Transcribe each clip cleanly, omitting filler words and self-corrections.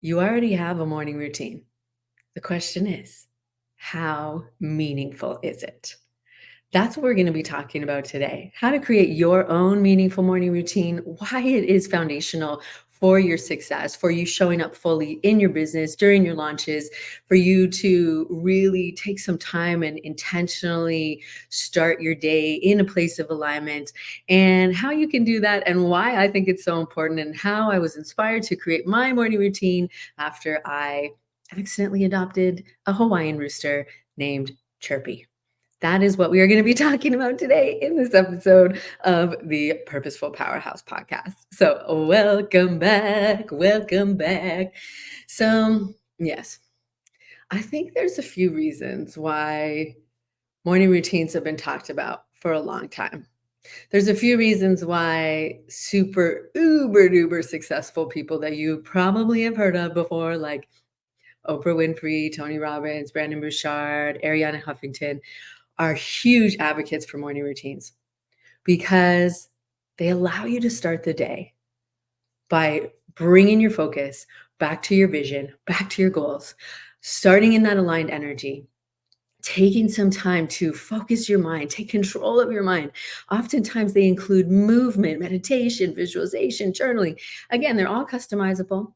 You already have a morning routine. The question is, how meaningful is it? That's what we're going to be talking about today. How to create your own meaningful morning routine, why it is foundational for your success, for you showing up fully in your business during your launches, for you to really take some time and intentionally start your day in a place of alignment, and how you can do that, and why I think it's so important, and how I was inspired to create my morning routine after I accidentally adopted a Hawaiian rooster named Chirpy. That is what we are going to be talking about today in this episode of the Purposeful Powerhouse podcast. So, welcome back. Welcome back. So, yes, I think there's a few reasons why morning routines have been talked about for a long time. There's a few reasons why super uber duper successful people that you probably have heard of before, like Oprah Winfrey, Tony Robbins, Brandon Bouchard, Ariana Huffington, are huge advocates for morning routines because they allow you to start the day by bringing your focus back to your vision, back to your goals, starting in that aligned energy, taking some time to focus your mind, take control of your mind. Oftentimes they include movement, meditation, visualization, journaling. Again, they're all customizable.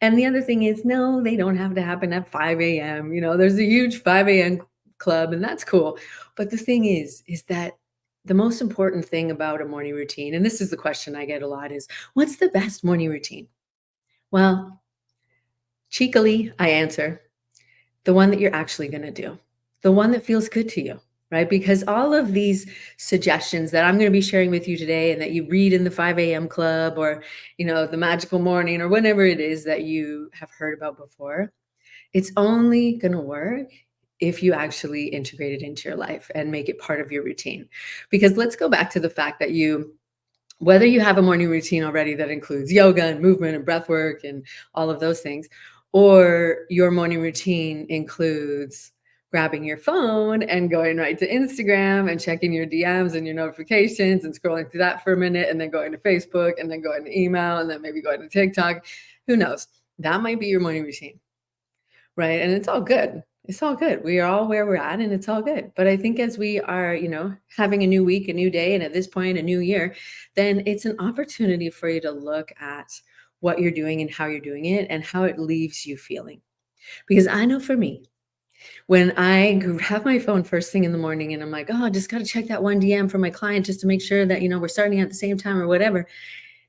And the other thing is, no, they don't have to happen at 5 a.m. There's a huge 5 a.m. club, and that's cool. But the thing is that the most important thing about a morning routine, and this is the question I get a lot, is what's the best morning routine? Well, cheekily, I answer the one that you're actually going to do, the one that feels good to you, right? Because all of these suggestions that I'm going to be sharing with you today and that you read in the 5 a.m. club, or, the magical morning, or whatever it is that you have heard about before, it's only going to work if you actually integrate it into your life and make it part of your routine. Because let's go back to the fact that whether you have a morning routine already that includes yoga and movement and breath work and all of those things, or your morning routine includes grabbing your phone and going right to Instagram and checking your DMs and your notifications and scrolling through that for a minute, and then going to Facebook, and then going to email, and then maybe going to TikTok, who knows? That might be your morning routine, right? And it's all good. It's all good. We are all where we're at, and it's all good. But I think as we are, having a new week, a new day, and at this point, a new year, then it's an opportunity for you to look at what you're doing and how you're doing it and how it leaves you feeling. Because I know for me, when I have my phone first thing in the morning and I'm like, oh, I just got to check that one DM from my client just to make sure that, we're starting at the same time or whatever.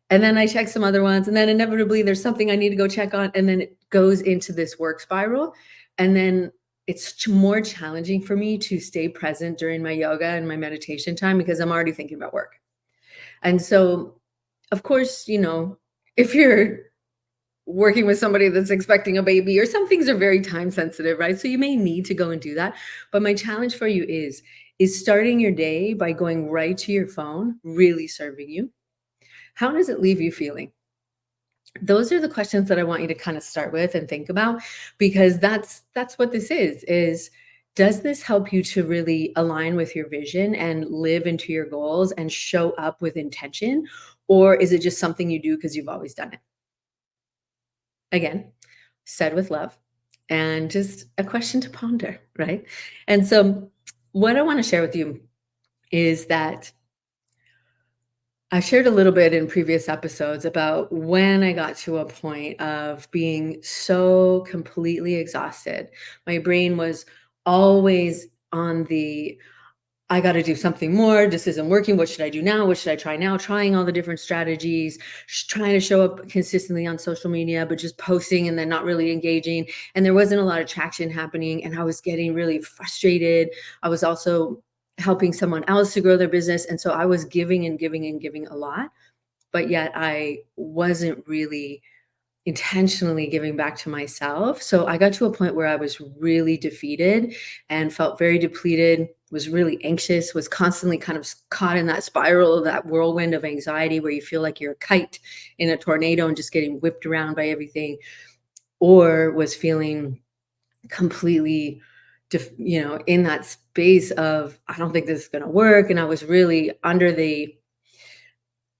And then I check some other ones, and then inevitably there's something I need to go check on. And then it goes into this work spiral. And then it's more challenging for me to stay present during my yoga and my meditation time because I'm already thinking about work. And so, of course, if you're working with somebody that's expecting a baby, or some things are very time sensitive, right? So you may need to go and do that. But my challenge for you is starting your day by going right to your phone really serving you? How does it leave you feeling? Those are the questions that I want you to kind of start with and think about, because that's what this is does this help you to really align with your vision and live into your goals and show up with intention? Or is it just something you do because you've always done it? Again, said with love, and just a question to ponder, right? And so what I want to share with you is that I shared a little bit in previous episodes about when I got to a point of being so completely exhausted. My brain was always on the, I got to do something more. This isn't working. What should I do now? What should I try now? Trying all the different strategies, trying to show up consistently on social media, but just posting and then not really engaging. And there wasn't a lot of traction happening. And I was getting really frustrated. I was also helping someone else to grow their business. And so I was giving and giving and giving a lot, but yet I wasn't really intentionally giving back to myself. So I got to a point where I was really defeated and felt very depleted, was really anxious, was constantly kind of caught in that spiral, that whirlwind of anxiety where you feel like you're a kite in a tornado and just getting whipped around by everything, or was feeling completely in that space of, I don't think this is going to work. And I was really under the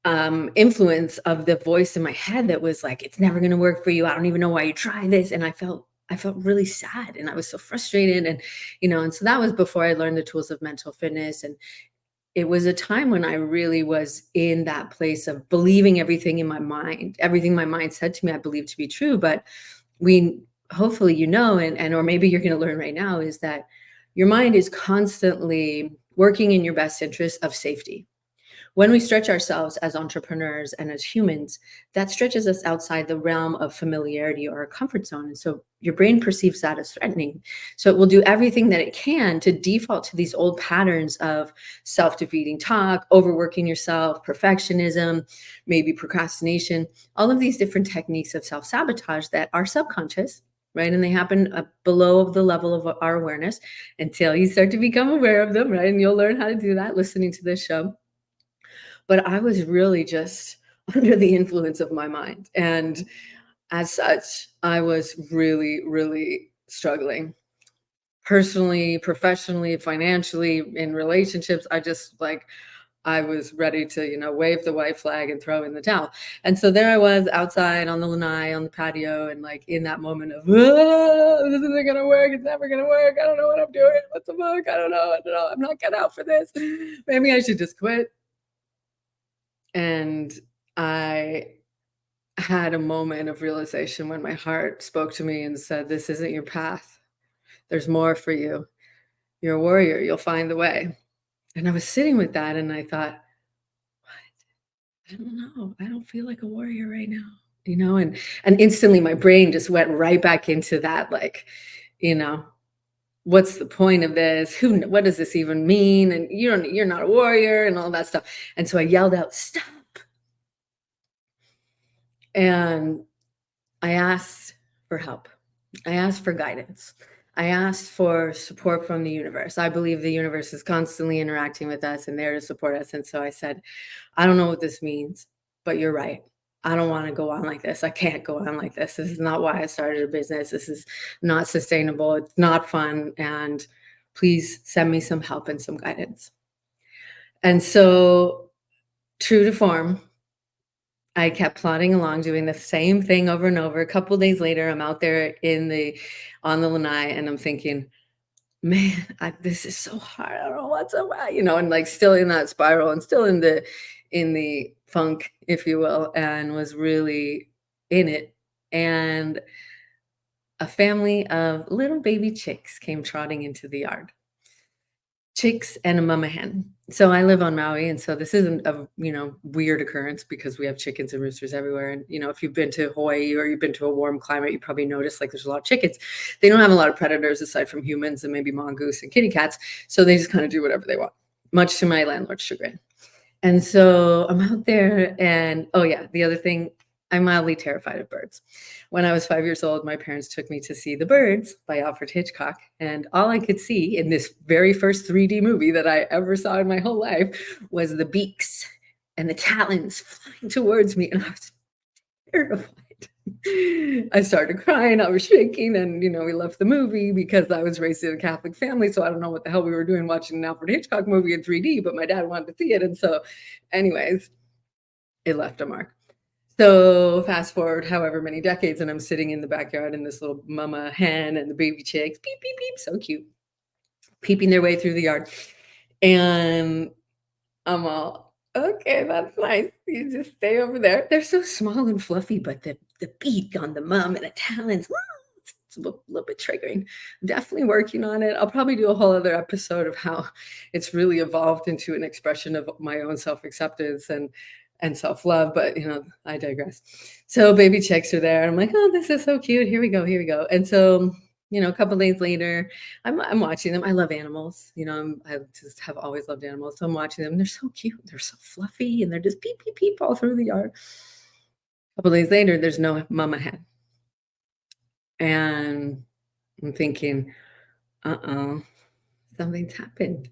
influence of the voice in my head that was like, "It's never gonna work for you. I don't even know why you try this." And I felt really sad and I was so frustrated and and so that was before I learned the tools of mental fitness. And it was a time when I really was in that place of believing everything in my mind. Everything my mind said to me, I believed to be true. But we hopefully and or maybe you're going to learn right now is that your mind is constantly working in your best interest of safety. When we stretch ourselves as entrepreneurs and as humans, that stretches us outside the realm of familiarity or a comfort zone. And so your brain perceives that as threatening. So it will do everything that it can to default to these old patterns of self defeating talk, overworking yourself, perfectionism, maybe procrastination, all of these different techniques of self sabotage that are subconscious. Right. And they happen below the level of our awareness until you start to become aware of them. Right. And you'll learn how to do that listening to this show. But I was really just under the influence of my mind. And as such, I was really, really struggling personally, professionally, financially, in relationships. I was ready to, wave the white flag and throw in the towel. And so there I was outside on the lanai, on the patio, and like in that moment of, this isn't going to work. It's never going to work. I don't know what I'm doing. What's the fuck? I don't know. I don't know. I'm not cut out for this. Maybe I should just quit. And I had a moment of realization when my heart spoke to me and said, "This isn't your path. There's more for you. You're a warrior. You'll find the way." And I was sitting with that and I thought, "What? I don't know. I don't feel like a warrior right now." And instantly my brain just went right back into that, like, you know, what's the point of this? What does this even mean? And you're not a warrior and all that stuff. And so I yelled out, "Stop." And I asked for help. I asked for guidance. I asked for support from the universe. I believe the universe is constantly interacting with us and there to support us. And so I said, "I don't know what this means, but you're right. I don't want to go on like this. I can't go on like this. This is not why I started a business. This is not sustainable. It's not fun. And please send me some help and some guidance." And so, true to form, I kept plodding along, doing the same thing over and over. A couple days later, I'm out there on the lanai, and I'm thinking, "Man, this is so hard. I don't know what's up," and like still in that spiral, and still in the funk, if you will, and was really in it. And a family of little baby chicks came trotting into the yard. Chicks and a mama hen. So I live on Maui, and so this isn't a, weird occurrence because we have chickens and roosters everywhere. And, if you've been to Hawaii or you've been to a warm climate, you probably noticed like there's a lot of chickens. They don't have a lot of predators aside from humans and maybe mongoose and kitty cats. So they just kind of do whatever they want, much to my landlord's chagrin. And so I'm out there and oh yeah, the other thing, I'm mildly terrified of birds. When I was 5 years old, my parents took me to see The Birds by Alfred Hitchcock. And all I could see in this very first 3D movie that I ever saw in my whole life was the beaks and the talons flying towards me. And I was terrified. I started crying, I was shaking, and we left the movie because I was raised in a Catholic family, so I don't know what the hell we were doing watching an Alfred Hitchcock movie in 3D, but my dad wanted to see it, and so, anyways, it left a mark. So fast forward however many decades, and I'm sitting in the backyard, and this little mama hen and the baby chicks, beep beep beep, so cute, peeping their way through the yard, and I'm all, "Okay, that's nice. You just stay over there." They're so small and fluffy, but the beak on the mum and the talons, it's a little bit triggering. I'm definitely working on it. I'll probably do a whole other episode of how it's really evolved into an expression of my own self-acceptance and self-love, but I digress. So baby chicks are there, and I'm like, "Oh, this is so cute. Here we go, here we go." And so a couple days later, I'm watching them. I love animals. I just have always loved animals. So I'm watching them. They're so cute. They're so fluffy, and they're just peep peep peep all through the yard. A couple days later, there's no mama hen, and I'm thinking, "Uh-oh, something's happened."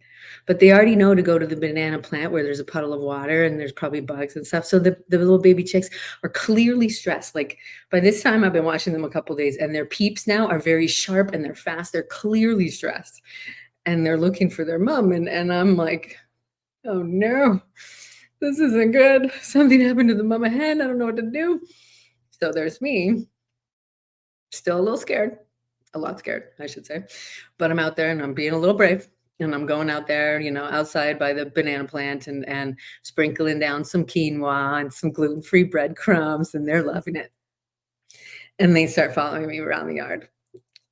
But they already know to go to the banana plant where there's a puddle of water and there's probably bugs and stuff. So the little baby chicks are clearly stressed. Like by this time, I've been watching them a couple days, and their peeps now are very sharp and they're fast. They're clearly stressed, and they're looking for their mom. And I'm like, "Oh no." This isn't good. Something happened to the mama hen. I don't know what to do. So there's me, still a little scared, a lot scared, I should say. But I'm out there and I'm being a little brave. And I'm going out there, outside by the banana plant and sprinkling down some quinoa and some gluten-free breadcrumbs, and they're loving it. And they start following me around the yard.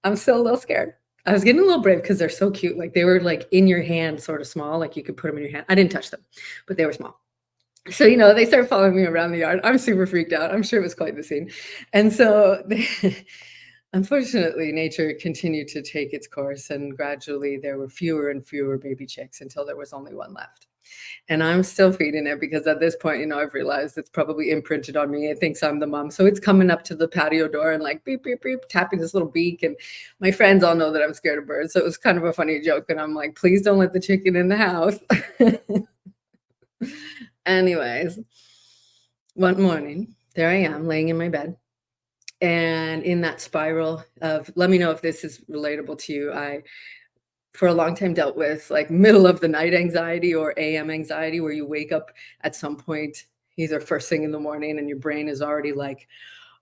I'm still a little scared. I was getting a little brave because they're so cute. Like they were like in your hand, sort of small, like you could put them in your hand. I didn't touch them, but they were small. So, they start following me around the yard. I'm super freaked out. I'm sure it was quite the scene. And so unfortunately, nature continued to take its course, and gradually there were fewer and fewer baby chicks until there was only one left. And I'm still feeding it because at this point, I've realized it's probably imprinted on me. It thinks I'm the mom. So it's coming up to the patio door and like beep, beep, beep, tapping this little beak. And my friends all know that I'm scared of birds. So it was kind of a funny joke. And I'm like, please don't let the chicken in the house. Anyways, one morning, there I am laying in my bed. And in that spiral of, let me know if this is relatable to you. I, for a long time, dealt with like middle of the night anxiety or AM anxiety, where you wake up at some point, either first thing in the morning, and your brain is already like,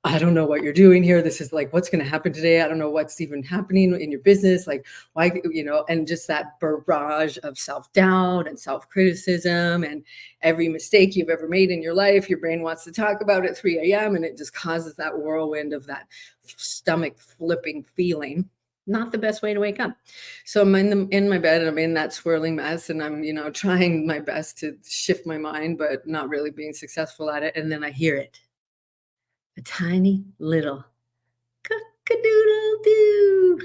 I don't know what you're doing here. This is like, what's going to happen today? I don't know what's even happening in your business. Like, why, and just that barrage of self-doubt and self-criticism and every mistake you've ever made in your life, your brain wants to talk about at 3 a.m. and it just causes that whirlwind of that stomach flipping feeling. Not the best way to wake up. So I'm in my bed and I'm in that swirling mess, and I'm, trying my best to shift my mind, but not really being successful at it. And then I hear it. A tiny little cock-a-doodle-doo.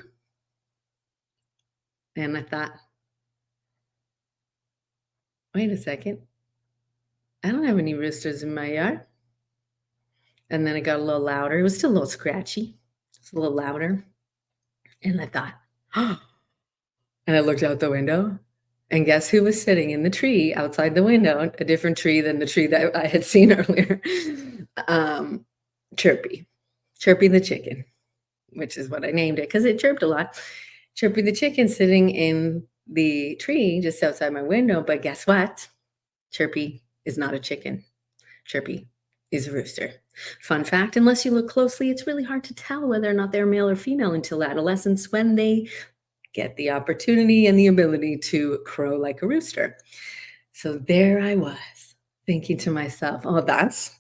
And I thought, wait a second. I don't have any roosters in my yard. And then it got a little louder. It was still a little scratchy. It's a little louder. And I thought, oh. And I looked out the window, and guess who was sitting in the tree outside the window? A different tree than the tree that I had seen earlier. Chirpy the chicken, which is what I named it because it chirped a lot. Chirpy the chicken sitting in the tree just outside my window. But guess what? Chirpy is not a chicken. Chirpy is a rooster. Fun fact, unless you look closely, it's really hard to tell whether or not they're male or female until adolescence, when they get the opportunity and the ability to crow like a rooster. So there I was thinking to myself, oh, that's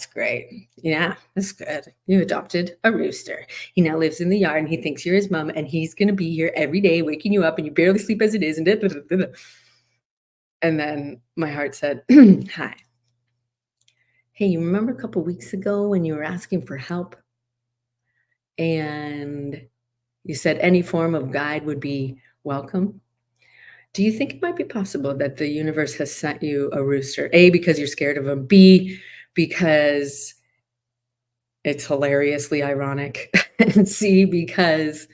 great. Yeah, that's good. You adopted a rooster. He now lives in the yard and he thinks you're his mom, and he's going to be here every day waking you up, and you barely sleep as it is. And then my heart said, hi. Hey, you remember a couple weeks ago when you were asking for help and you said any form of guide would be welcome? Do you think it might be possible that the universe has sent you a rooster? A, because you're scared of him. B, because it's hilariously ironic. And C, because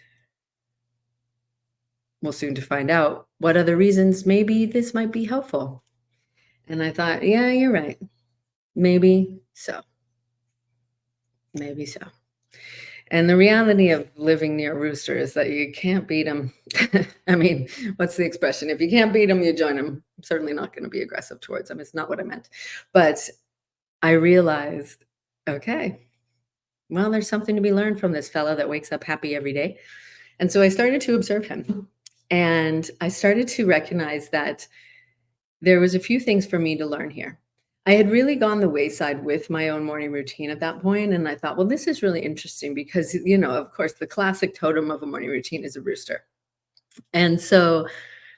we'll soon to find out what other reasons maybe this might be helpful. And I thought, yeah, you're right. Maybe so. Maybe so. And the reality of living near a rooster is that you can't beat them. I mean, what's the expression? If you can't beat them, you join them. I'm certainly not going to be aggressive towards them. It's not what I meant. But I realized, okay, well, there's something to be learned from this fella that wakes up happy every day. And so I started to observe him. And I started to recognize that there was a few things for me to learn here. I had really gone the wayside with my own morning routine at that point. And I thought, well, this is really interesting because, of course, the classic totem of a morning routine is a rooster. And so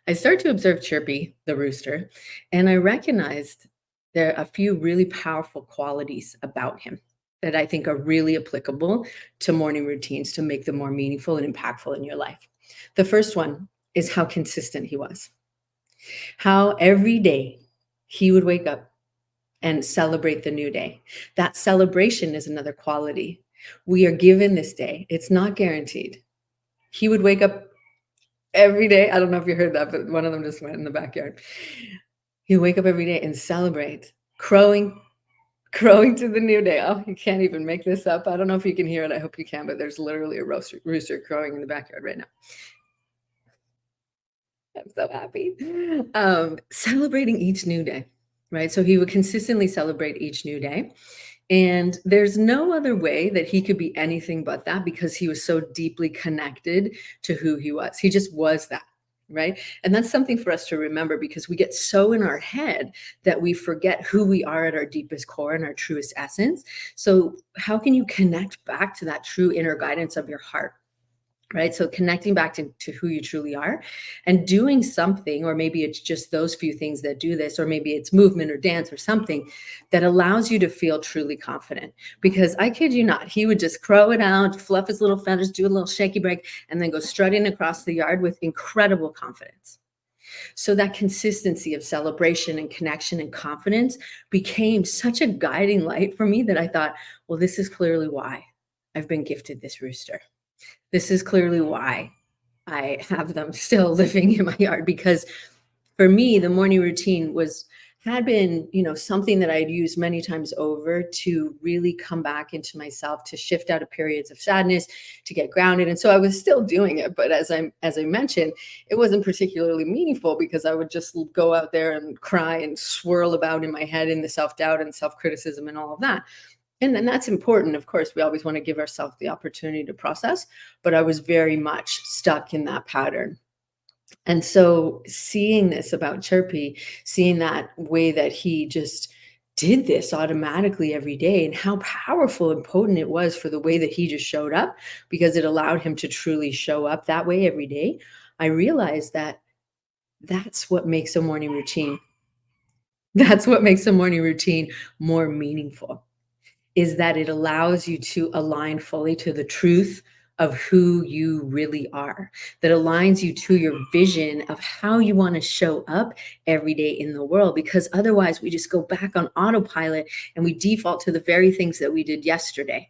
I started to observe Chirpy, the rooster, and I recognized there are a few really powerful qualities about him that I think are really applicable to morning routines to make them more meaningful and impactful in your life. The first one is how consistent he was. How every day he would wake up and celebrate the new day. That celebration is another quality. We are given this day. It's not guaranteed. He would wake up every day. I don't know if you heard that, but one of them just went in the backyard. He would wake up every day and celebrate, crowing to the new day. Oh, you can't even make this up. I don't know if you can hear it. I hope you can, but there's literally a rooster crowing in the backyard right now. I'm so happy. Celebrating each new day. right? So he would consistently celebrate each new day. And there's no other way that he could be anything but that because he was so deeply connected to who he was. He just was that, right? And that's something for us to remember because we get so in our head that we forget who we are at our deepest core and our truest essence. So, how can you connect back to that true inner guidance of your heart? Right. So connecting back to who you truly are and doing something, or maybe it's just those few things that do this, or maybe it's movement or dance or something that allows you to feel truly confident. Because I kid you not, he would just crow it out, fluff his little feathers, do a little shaky break, and then go strutting across the yard with incredible confidence. So that consistency of celebration and connection and confidence became such a guiding light for me that I thought, well, this is clearly why I've been gifted this rooster. This is clearly why I have them still living in my yard because for me, the morning routine had been, something that I'd used many times over to really come back into myself, to shift out of periods of sadness, to get grounded. And so I was still doing it, but as I mentioned, it wasn't particularly meaningful because I would just go out there and cry and swirl about in my head in the self-doubt and self-criticism and all of that. And then that's important. Of course, we always want to give ourselves the opportunity to process, but I was very much stuck in that pattern. And so seeing this about Chirpy, seeing that way that he just did this automatically every day and how powerful and potent it was for the way that he just showed up because it allowed him to truly show up that way every day. I realized that that's what makes a morning routine. That's what makes a morning routine more meaningful. Is that it allows you to align fully to the truth of who you really are, that aligns you to your vision of how you want to show up every day in the world. Because otherwise, we just go back on autopilot and we default to the very things that we did yesterday.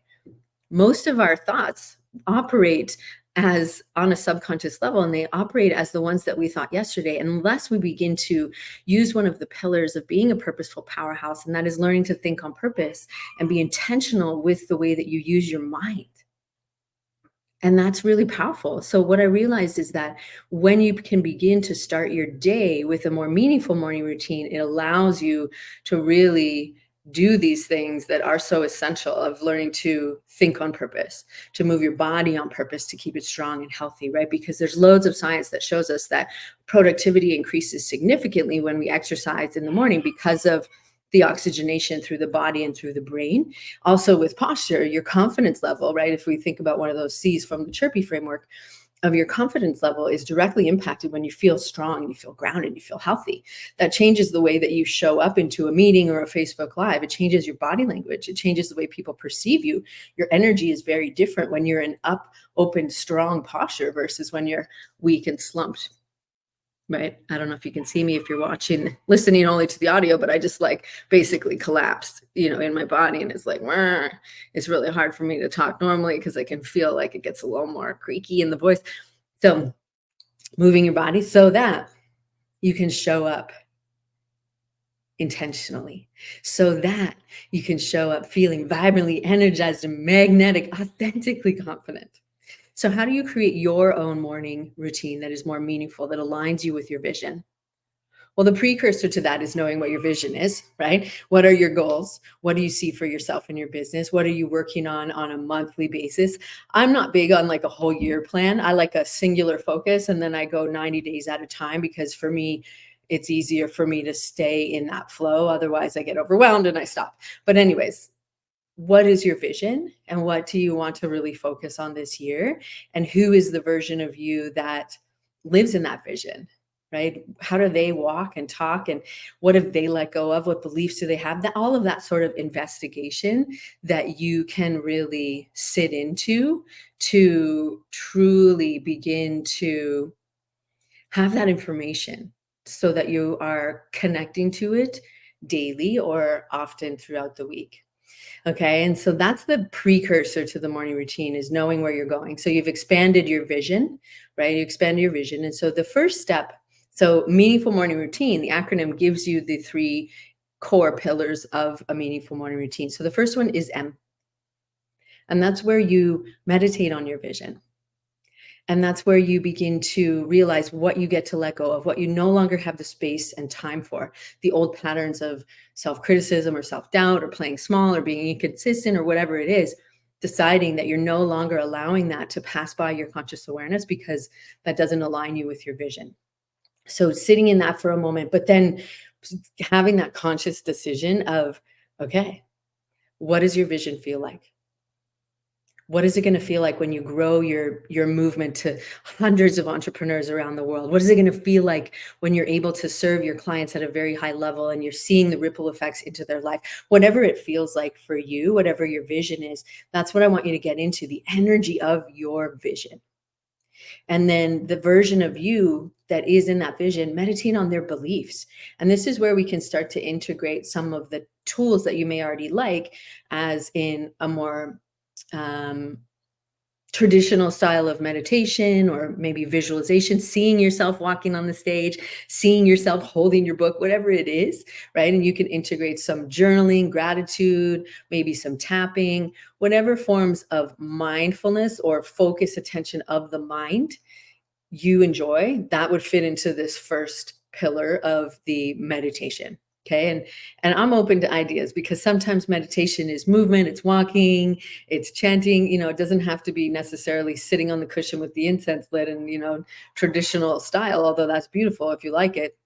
Most of our thoughts operate as on a subconscious level, and they operate as the ones that we thought yesterday, unless we begin to use one of the pillars of being a purposeful powerhouse, and that is learning to think on purpose and be intentional with the way that you use your mind. And that's really powerful. So what I realized is that when you can begin to start your day with a more meaningful morning routine, it allows you to really do these things that are so essential of learning to think on purpose, to move your body on purpose, to keep it strong and healthy, right? Because there's loads of science that shows us that productivity increases significantly when we exercise in the morning because of the oxygenation through the body and through the brain. Also with posture, your confidence level, right? If we think about one of those C's from the Chirpy framework, of your confidence level is directly impacted when you feel strong and you feel grounded, you feel healthy. That changes the way that you show up into a meeting or a Facebook Live. It changes your body language. It changes the way people perceive you. Your energy is very different when you're in up, open, strong posture versus when you're weak and slumped. Right. I don't know if you can see me if you're watching, listening only to the audio, but I just basically collapsed, in my body. And it's it's really hard for me to talk normally because I can feel like it gets a little more creaky in the voice. So moving your body so that you can show up intentionally, so that you can show up feeling vibrantly energized and magnetic, authentically confident. So how do you create your own morning routine that is more meaningful, that aligns you with your vision? Well, the precursor to that is knowing what your vision is, right? What are your goals? What do you see for yourself and your business? What are you working on a monthly basis? I'm not big on a whole year plan. I like a singular focus, and then I go 90 days at a time because for me, it's easier for me to stay in that flow. Otherwise, I get overwhelmed and I stop. But anyways, what is your vision and what do you want to really focus on this year? And who is the version of you that lives in that vision, right? How do they walk and talk and what have they let go of? What beliefs do they have? That all of that sort of investigation that you can really sit into to truly begin to have that information so that you are connecting to it daily or often throughout the week. Okay. And so that's the precursor to the morning routine, is knowing where you're going. So you've expanded your vision, right? You expand your vision. And so the first step, so meaningful morning routine, the acronym gives you the 3 core pillars of a meaningful morning routine. So the first one is M, and that's where you meditate on your vision. And that's where you begin to realize what you get to let go of, what you no longer have the space and time for. The old patterns of self-criticism or self-doubt or playing small or being inconsistent or whatever it is, deciding that you're no longer allowing that to pass by your conscious awareness because that doesn't align you with your vision. So sitting in that for a moment, but then having that conscious decision of, okay, what does your vision feel like? What is it going to feel like when you grow your movement to hundreds of entrepreneurs around the world? What is it going to feel like when you're able to serve your clients at a very high level and you're seeing the ripple effects into their life? Whatever it feels like for you, whatever your vision is, that's what I want you to get into, the energy of your vision. And then the version of you that is in that vision, meditate on their beliefs. And this is where we can start to integrate some of the tools that you may already like, as in a more traditional style of meditation or maybe visualization, seeing yourself walking on the stage, seeing yourself holding your book, whatever it is, right? And you can integrate some journaling, gratitude, maybe some tapping, whatever forms of mindfulness or focus attention of the mind you enjoy, that would fit into this first pillar of the meditation. Okay. And I'm open to ideas because sometimes meditation is movement, it's walking, it's chanting, it doesn't have to be necessarily sitting on the cushion with the incense lit and, traditional style, although that's beautiful if you like it.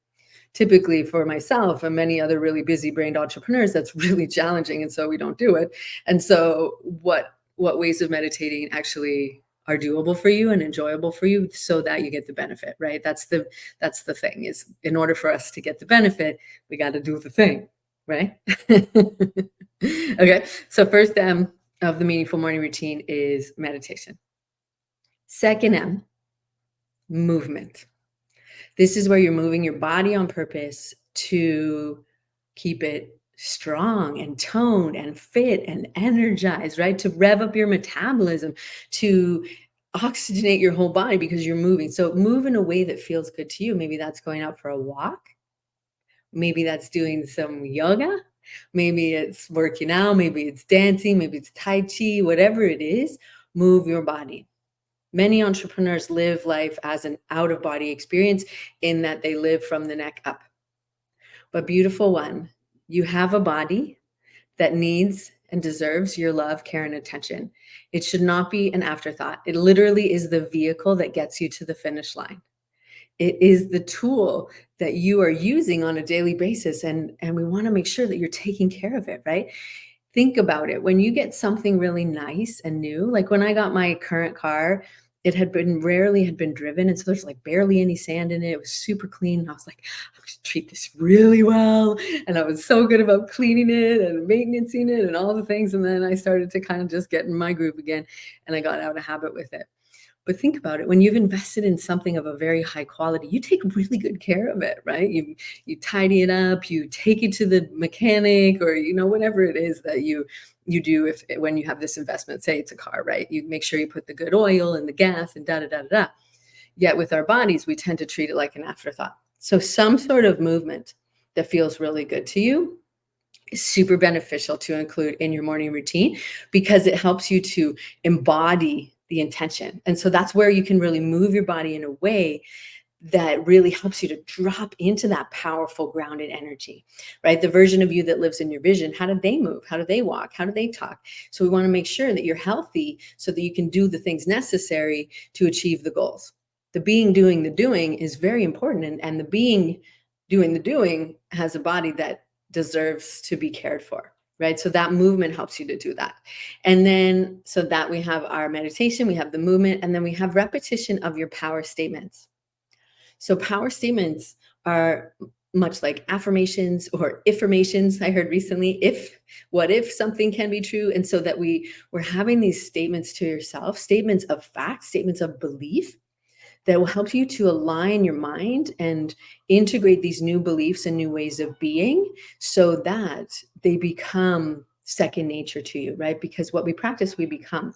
Typically for myself and many other really busy brained entrepreneurs, that's really challenging. And so we don't do it. And so what ways of meditating actually are doable for you and enjoyable for you so that you get the benefit, right? That's the thing, is in order for us to get the benefit, we got to do the thing, right? Okay. So first M of the meaningful morning routine is meditation. Second M, movement. This is where you're moving your body on purpose to keep it strong and toned and fit and energized, right? To rev up your metabolism, to oxygenate your whole body because you're moving. So move in a way that feels good to you. Maybe that's going out for a walk. Maybe that's doing some yoga. Maybe it's working out. Maybe it's dancing. Maybe it's Tai Chi, whatever it is, move your body. Many entrepreneurs live life as an out-of-body experience in that they live from the neck up. But beautiful one, you have a body that needs and deserves your love, care, and attention. It should not be an afterthought. It literally is the vehicle that gets you to the finish line. It is the tool that you are using on a daily basis. And we want to make sure that you're taking care of it, right? Think about it. When you get something really nice and new, like when I got my current car, it had rarely been driven. And so there's like barely any sand in it. It was super clean. And I was like, I'm going to treat this really well. And I was so good about cleaning it and maintaining it and all the things. And then I started to kind of just get in my groove again. And I got out of habit with it. But think about it. When you've invested in something of a very high quality, you take really good care of it, right? You tidy it up, you take it to the mechanic, or whatever it is that you do when you have this investment. Say it's a car, right? You make sure you put the good oil and the gas and da da da da. Yet with our bodies, we tend to treat it like an afterthought. So some sort of movement that feels really good to you is super beneficial to include in your morning routine because it helps you to embody the intention. And so that's where you can really move your body in a way that really helps you to drop into that powerful grounded energy, right? The version of you that lives in your vision, how do they move? How do they walk? How do they talk? So we want to make sure that you're healthy so that you can do the things necessary to achieve the goals. The being doing the doing is very important. And the being doing the doing has a body that deserves to be cared for. Right. So that movement helps you to do that. And then so that we have our meditation, we have the movement, and then we have repetition of your power statements. So power statements are much like affirmations or affirmations. I heard recently, what if something can be true? And so that we're having these statements to yourself, statements of fact, statements of belief that will help you to align your mind and integrate these new beliefs and new ways of being so that they become second nature to you, right? Because what we practice, we become.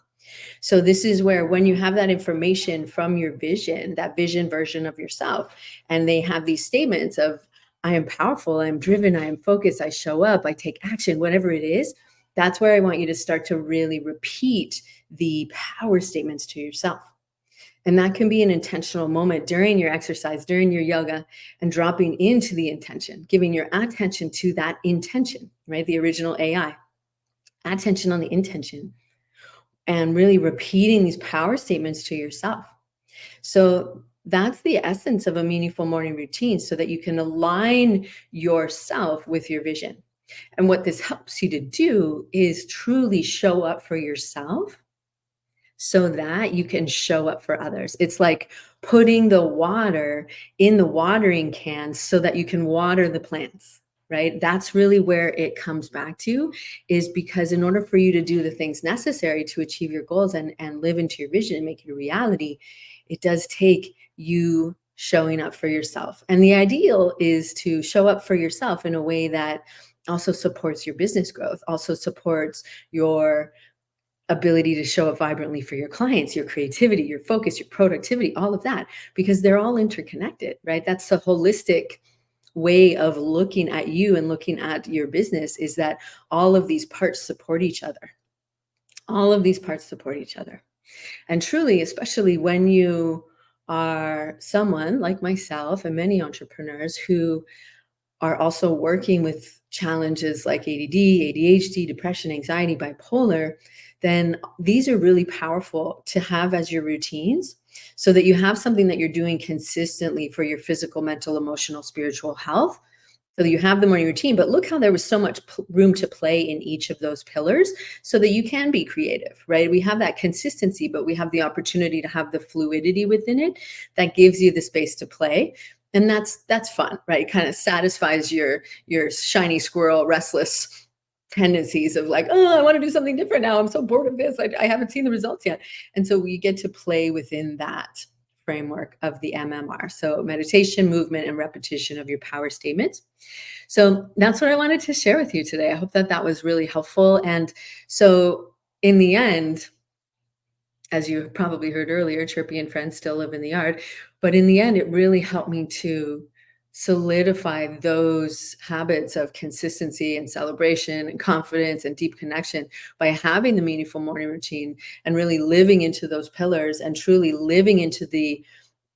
So this is where when you have that information from your vision, that vision version of yourself, and they have these statements of, I am powerful, I am driven, I am focused, I show up, I take action, whatever it is, that's where I want you to start to really repeat the power statements to yourself. And that can be an intentional moment during your exercise, during your yoga, and dropping into the intention, giving your attention to that intention, right? The original AI, attention on the intention, and really repeating these power statements to yourself. So that's the essence of a meaningful morning routine, so that you can align yourself with your vision. And what this helps you to do is truly show up for yourself so that you can show up for others. It's like putting the water in the watering can so that you can water the plants, right? That's really where it comes back to, is because in order for you to do the things necessary to achieve your goals and live into your vision and make it a reality, it does take you showing up for yourself. And the ideal is to show up for yourself in a way that also supports your business growth, also supports your ability to show up vibrantly for your clients, your creativity, your focus, your productivity, all of that, because they're all interconnected, right? That's the holistic way of looking at you and looking at your business, is that all of these parts support each other. All of these parts support each other. And truly, especially when you are someone like myself and many entrepreneurs who are also working with challenges like ADD, ADHD, depression, anxiety, bipolar, then these are really powerful to have as your routines, so that you have something that you're doing consistently for your physical, mental, emotional, spiritual health. So that you have the morning routine, but look how there was so much room to play in each of those pillars, so that you can be creative, right? We have that consistency, but we have the opportunity to have the fluidity within it that gives you the space to play. And that's fun, right? It kind of satisfies your shiny squirrel, restless tendencies of like, oh, I want to do something different now. I'm so bored of this. I haven't seen the results yet. And so we get to play within that framework of the MMR. So meditation, movement, and repetition of your power statements. So that's what I wanted to share with you today. I hope that that was really helpful. And so in the end, as you probably heard earlier, Chirpy and friends still live in the yard. But in the end, it really helped me to solidify those habits of consistency and celebration and confidence and deep connection by having the meaningful morning routine and really living into those pillars and truly living into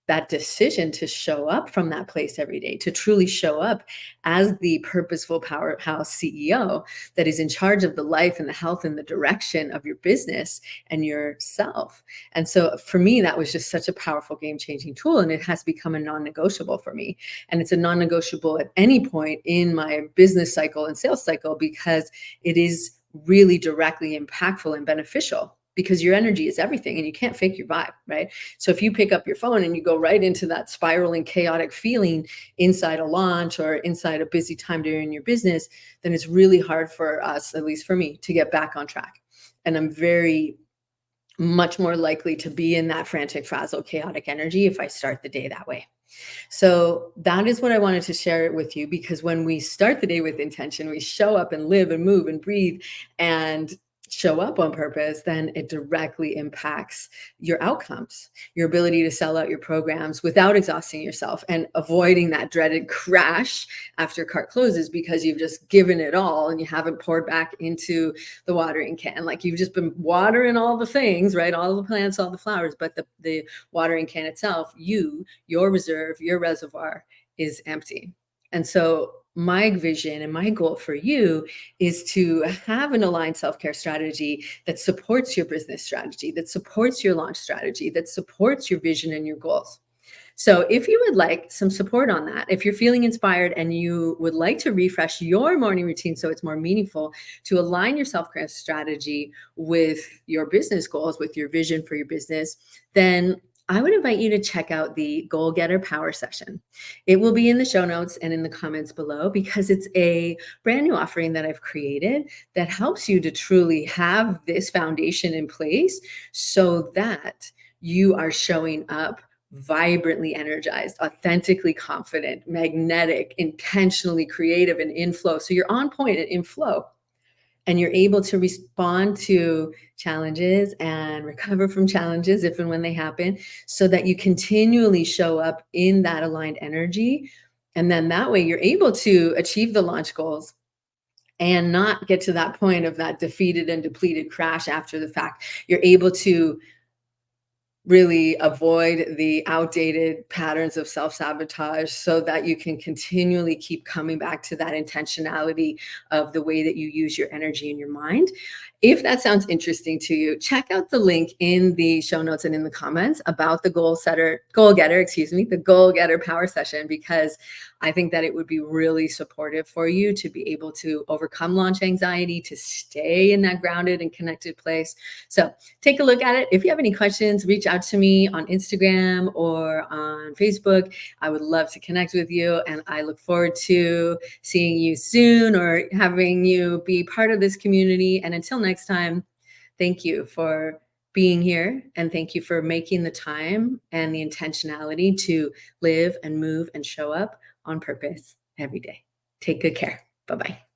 that decision to show up from that place every day, to truly show up as the purposeful powerhouse CEO that is in charge of the life and the health and the direction of your business and yourself. And so for me, that was just such a powerful game-changing tool, and it has become a non-negotiable for me. And it's a non-negotiable at any point in my business cycle and sales cycle, because it is really directly impactful and beneficial, because your energy is everything and you can't fake your vibe, right? So if you pick up your phone and you go right into that spiraling, chaotic feeling inside a launch or inside a busy time during your business, then it's really hard for us, at least for me, to get back on track. And I'm very much more likely to be in that frantic, frazzled, chaotic energy if I start the day that way. So that is what I wanted to share with you, because when we start the day with intention, we show up and live and move and breathe and show up on purpose, then it directly impacts your outcomes, your ability to sell out your programs without exhausting yourself and avoiding that dreaded crash after cart closes, because you've just given it all and you haven't poured back into the watering can. Like you've just been watering all the things, right? All the plants, all the flowers, but the watering can itself, your reserve, your reservoir is empty. And so my vision and my goal for you is to have an aligned self-care strategy that supports your business strategy, that supports your launch strategy, that supports your vision and your goals. So if you would like some support on that, if you're feeling inspired and you would like to refresh your morning routine so it's more meaningful, to align your self-care strategy with your business goals, with your vision for your business, then I would invite you to check out the Goal Getter Power Session. It will be in the show notes and in the comments below, because it's a brand new offering that I've created that helps you to truly have this foundation in place so that you are showing up vibrantly energized, authentically confident, magnetic, intentionally creative, and in flow. So you're on point and in flow. And you're able to respond to challenges and recover from challenges if and when they happen, so that you continually show up in that aligned energy. And then that way you're able to achieve the launch goals and not get to that point of that defeated and depleted crash after the fact. You're able to really avoid the outdated patterns of self-sabotage so that you can continually keep coming back to that intentionality of the way that you use your energy and your mind. If that sounds interesting to you, check out the link in the show notes and in the comments about the goal getter, the goal getter power session, because I think that it would be really supportive for you to be able to overcome launch anxiety, to stay in that grounded and connected place. So take a look at it. If you have any questions, reach out to me on Instagram or on Facebook. I would love to connect with you, and I look forward to seeing you soon or having you be part of this community. And until next time, thank you for being here, and thank you for making the time and the intentionality to live and move and show up on purpose every day. Take good care. Bye-bye.